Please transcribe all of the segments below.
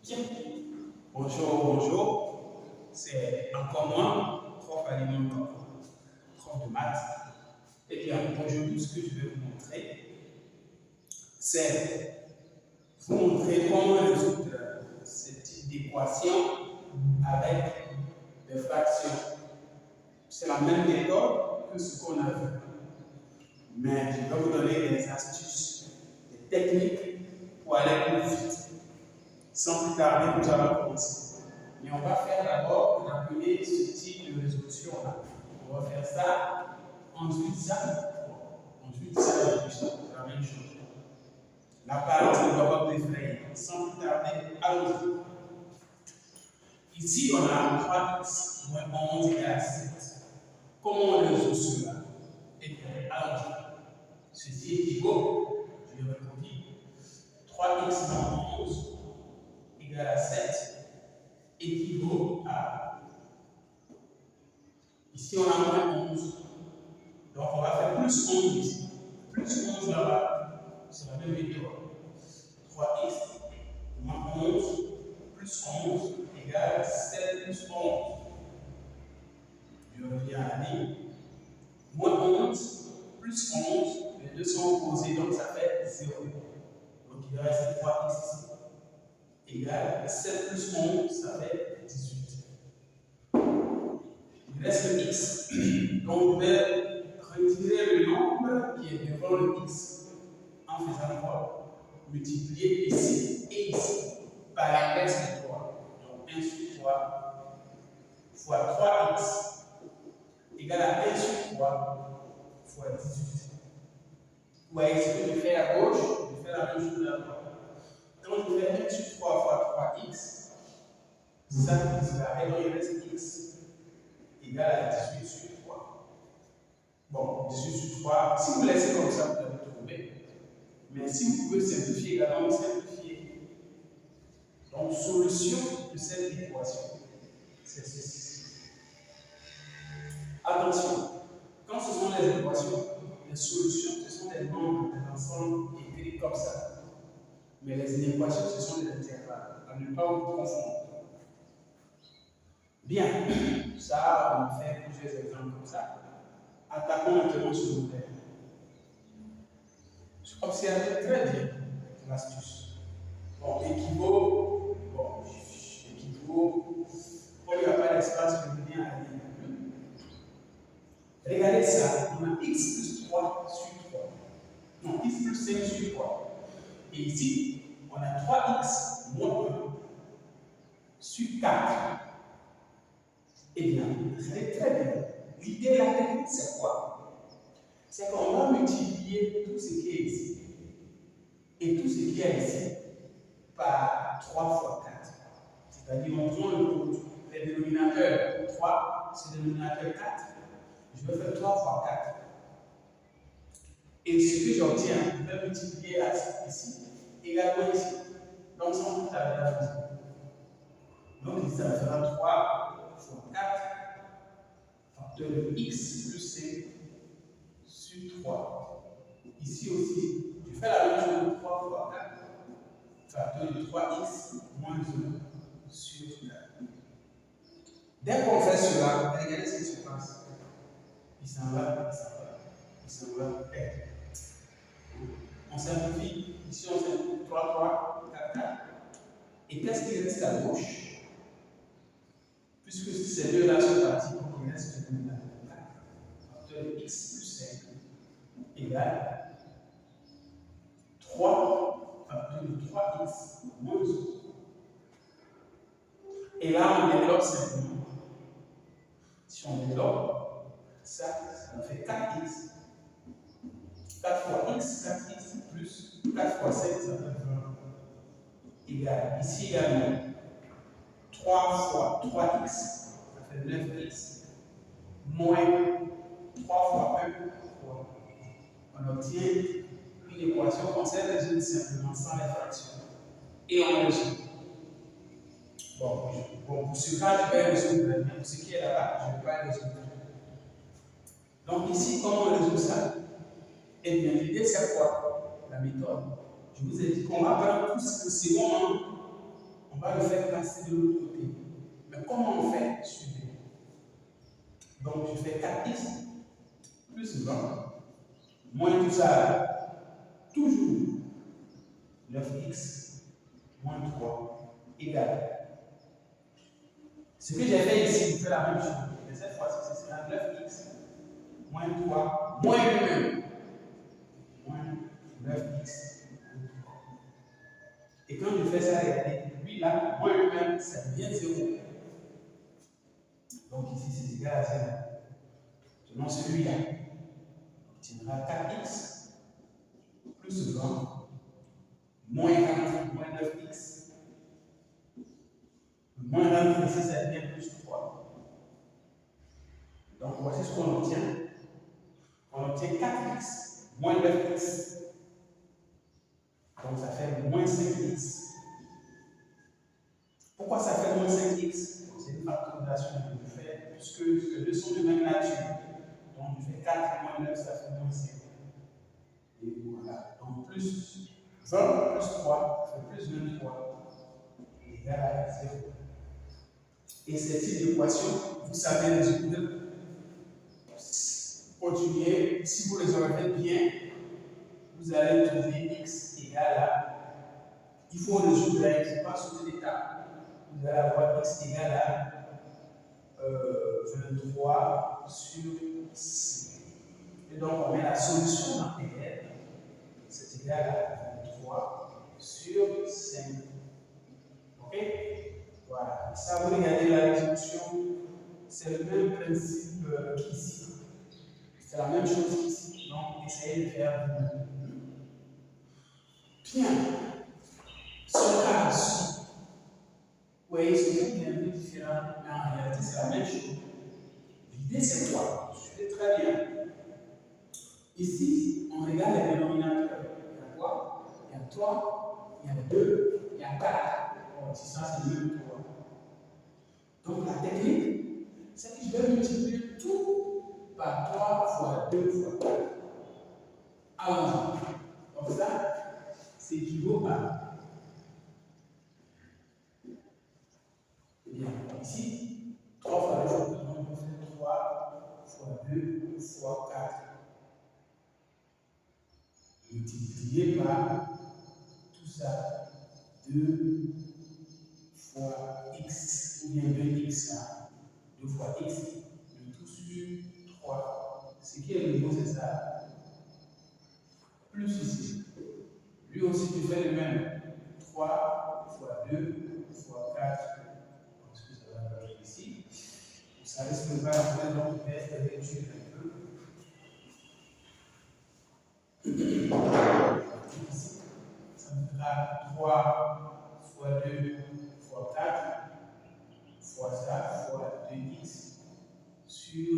Bien. Bonjour, bonjour. C'est encore moi, prof alimentaire, prof de maths. Et bien, aujourd'hui, ce que je vais vous montrer, c'est vous montrer comment résoudre ce type d'équation avec des fractions. C'est la même méthode que ce qu'on a vu. Mais je vais vous donner des astuces, des techniques pour aller plus vite. Sans plus tarder, nous allons commencer. Mais on va faire d'abord appeler ce type de résolution-là. On va faire ça, ensuite ça, ensuite ça, et puis ça. C'est la même chose. L'apparence ne doit pas effrayer. Sans plus tarder, allons-y. Ici, on a 3x moins 11 égale à 7. Comment on résout cela? Et bien, allons-y. Ceci équivaut, je vais redire, 3x moins 11 égale à 7 équivaut à, ici on a moins 11, donc on va faire plus 11 ici, plus 11 là-bas, c'est la même méthode. 3x moins 11 plus 11 égale 7 plus 11. Je reviens à la ligne. Moins 11 plus 11, les deux sont opposés, donc ça fait 0. Donc il reste 3x ici. Égale 7 plus 11, ça fait 18. Il reste le x. Donc, je vais retirer le nombre qui est devant le x en faisant quoi? Multiplier ici et ici par l'inverse de 3. Donc, 1 sur 3 fois 3x égale à 1 sur 3 fois 18. Vous voyez ce que je fais à gauche, je fais la même chose à droite. Quand je fais 1 sur 3 fois 3x, ça disparaît, donc il reste x égale à 18 sur 3. Bon, 18 sur 3, si vous laissez comme ça, vous allez trouver. Mais si vous pouvez simplifier également, simplifier. Donc, solution de cette équation, c'est ceci. Attention, quand ce sont les équations, les solutions, ce sont des nombres, des ensembles écrits comme ça. Mais les équations, ce sont des intervalles. À ne pas vous confondre. Bien, ça, on fait plusieurs exemples comme ça. Attaquons maintenant ce modèle. Observez très bien l'astuce. Bon, équivaut, comme il n'y a pas d'espace, je reviens à la ligne. Regardez ça, on a x plus 3 sur 3. Non, x plus 5 sur 3. Et ici, on a 3x moins 1 sur 4. Eh bien, regardez très bien. L'idée de la technique, c'est quoi? C'est qu'on va multiplier tout ce qui est ici et tout ce qui est ici par 3 fois 4. C'est-à-dire, on prend le dénominateur 3, c'est le dénominateur 4. Je vais faire 3 fois 4. Et ce que j'obtiens, je vais multiplier ici, également ici. Donc, sans doute avec la raison. Donc, ici, ça fera 3 fois 4, facteur de x plus c sur 3. Ici aussi, je fais la même chose, 3 fois 4, facteur de 3x moins 1 sur 4. Dès qu'on fait cela, regardez ce qui se passe. Il s'en va, il s'en va, il s'en va, on simplifie. Ici, on simplifie 3, 3, 4, 4. Et qu'est-ce qui reste à gauche? Puisque ces deux-là sont partis, il reste le dénominateur 4, facteur de x plus 5 égale 3 facteur de 3x moins 1. Et là, on développe simplement. Si on développe, ça fait 4x. 4 fois x, 4x plus 4 fois 7, ça fait 20. Égal. Ici également, 3 fois 3x, ça fait 9x. Moins 3 fois 1, 3. On obtient une équation qu'on sait résoudre simplement sans les fractions. Et on résout. Bon, pour ce cas, je vais résoudre. Pour ce qui est là-bas, je ne vais pas résoudre. Donc ici, comment on résout ça? Eh bien, l'idée, c'est quoi? La méthode. Je vous ai dit qu'on va prendre tout ce moment. On On va le faire passer de l'autre côté. Mais comment on fait? Suivez. Donc, je fais 4x plus 20 moins tout ça, toujours 9x moins 3 égale. Ce que j'ai fait ici, je fais la même chose. Mais cette fois-ci, ce sera 9x moins 3 moins lui-même. Moins 9x. Et quand je fais ça, regardez, lui là, moins lui-même, ça devient 0. Donc ici, c'est égal à 0. Tenons celui-là. On obtiendra 4x plus 20 moins 40 moins 9x. Moins 20 ici, ça devient plus 3. Donc voici ce qu'on obtient. On obtient 4x moins 9x. Donc ça fait moins 5x. Pourquoi ça fait moins 5x? C'est une factorisation que je fais, puisque les deux sont de même nature. Donc je fais 4 moins 9, ça fait moins 5. Et voilà. Donc plus 20 plus 3 fait plus 23 égale à 0. Et cette équation, vous savez résoudre. Continuez. Si vous résolvez bien, vous allez trouver x égale à. Il faut résoudre, il ne faut pas sauter l'étape. Vous allez avoir x égale à 23 sur 5. Et donc, on met la solution dans PL. C'est égal à 23 sur 5. OK? Voilà. Ça, vous regardez la résolution, c'est le même principe qu'ici. C'est la même chose qu'ici. Donc, essayez de faire vous-même. Bien. Ce cas ici, vous voyez, c'est un peu différent, mais en réalité, c'est la même chose. L'idée, c'est quoi? Suivez très bien. Ici, on regarde les dénominateurs. Il y a quoi? Il y a 3, il y a 2, il y a 4. Bon, si ça, c'est le même 3. Donc, la technique, c'est que je vais multiplier tout par 3 fois 2 fois 4. Allons-y. Comme ça, c'est équivaut à. Bien, ici, 3 fois 2 fois 2, donc on fait 3 fois 2 fois 4. Multiplié par tout ça, 2 fois x, ou bien 2x là, 2 fois x, le tout sur 3. Ce qui est nouveau, c'est ça. Plus ici. Lui aussi, tu fais le même. 3 fois 2 fois 4. Parce que ça va aller ici. Ça risque de pas entrer dans le test de l'étude un peu. Ici, ça me fera 3 fois 2 fois 4 fois ça fois 2x sur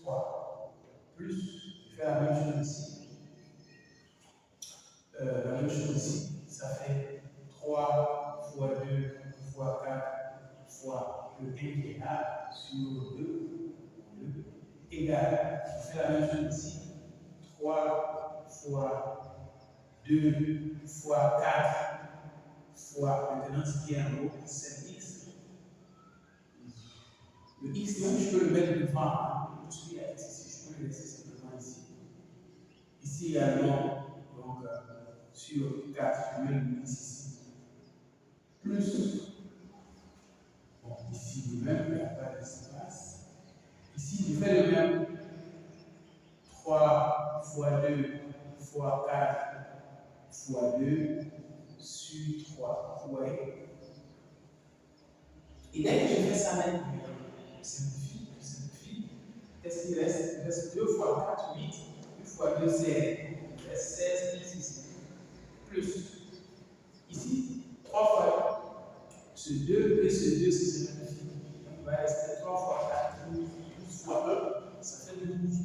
3. Plus, je fais la même chose ici. La même chose ici, ça fait 3 fois 2 fois 4 fois le 1 qui est là sur 2 égale. Je fais la même chose ici. 3 fois 2 fois 4 fois maintenant ce qui est en haut, c'est x. Le x, même je peux le mettre devant, parce qu'il y a x ici, je peux le laisser simplement ici. Ici, il y a non. Donc, sur 4, je mets le x ici. Plus, bon, ici, le même, il n'y a pas d'espace. Ici, je fais le même. 3 fois 2 fois 4 fois 2 sur 3. Vous voyez? Et dès que je fais ça maintenant, je simplifie. Qu'est-ce qu'il reste? Il reste 2 fois 4, 8. 2 fois 2, c'est 16 plus ici. Plus. Ici, 3 fois ce 2 plus ce 2, c'est ce même chiffre. Donc, il va rester 3 fois 4, 12 fois 1, ça fait 12.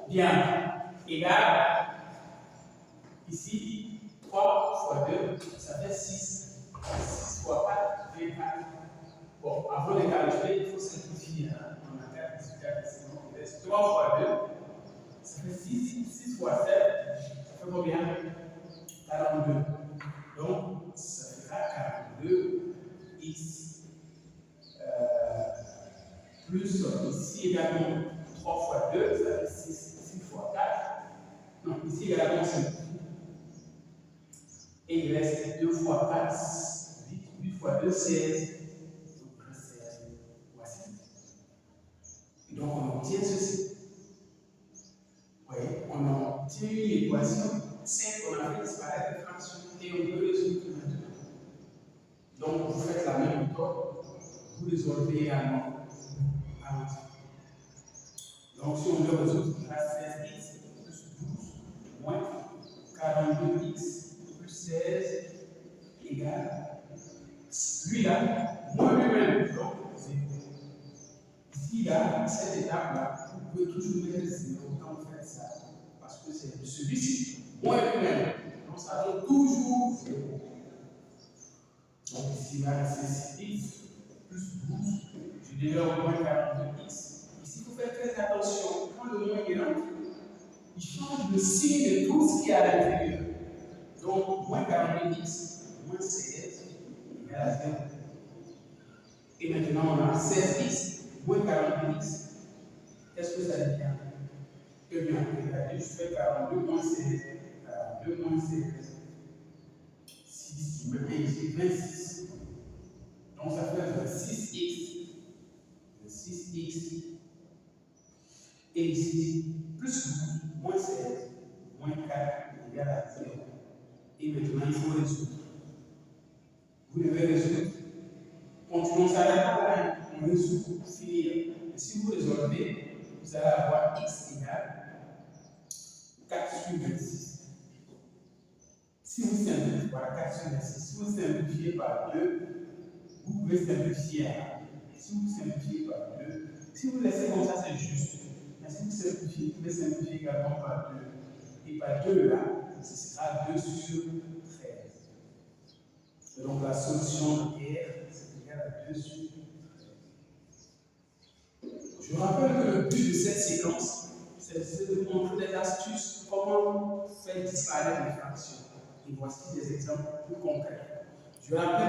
Bien. Égal. Ici, 3 fois 2, ça fait 6. 6 fois 4, 24. Bon, avant de calculer, il faut simplifier. Hein. On a 4 ici, 4 ici. Donc, il reste 3 fois 2, ça fait 6. 6 fois 7, fait combien? 42. Donc, ça fera 42x plus ici également 3 fois 2, ça fait 6 fois 4. Non, ici également c'est 2. Et il reste 2 fois 4, 8 fois 2, 16. Donc 16. Voici. Et donc on obtient ceci. Vous voyez, on obtient une équation simple qu'on a fait disparaître les fractions et on peut résoudre maintenant. Donc vous faites la même méthode, vous résolvez également. Donc si on veut résoudre, il reste 16x plus 12 moins 42x plus 16 égale, lui là, moins lui-même, donc 0. Ici là, cette étape-là, vous pouvez toujours mettre 0 quand vous faites ça, parce que c'est celui-ci, moins lui-même, donc ça donne toujours 0. Donc ici là, c'est 6x plus 12, je dirais au moins 42x. Ici, il faut faire très attention, quand le moins est là, il change le signe de tout ce qui est à l'intérieur. Donc, moins 42x, moins 16, égale à 0. Et maintenant, on a 16x, moins 42x. Qu'est-ce que ça devient? Eh bien, regardez, je fais 42 moins 16. 42 moins 16. 6, je me mets ici 26. Donc, ça fait 6x. 6x. Et ici, plus 12, moins 16, moins 4, égale à 0. Et maintenant, il faut résoudre. Vous devez résoudre. Continuons ça là, on résout, finir. Et si vous résolvez, vous allez avoir x égale 4 sur 26. Si vous simplifiez, voilà 4 sur 26. Si vous simplifiez par 2, vous pouvez simplifier à 1. Si vous simplifiez par 2, si vous laissez comme ça, c'est juste. Mais si vous simplifiez, vous pouvez simplifier également par 2. Et par 2 là, ce sera 2 sur 13. Et donc la solution de R, c'est égal à 2 sur 13. Je rappelle que le but de cette séquence, c'est de montrer des astuces, comment faire disparaître les fractions. Et voici des exemples plus concrets. Je rappelle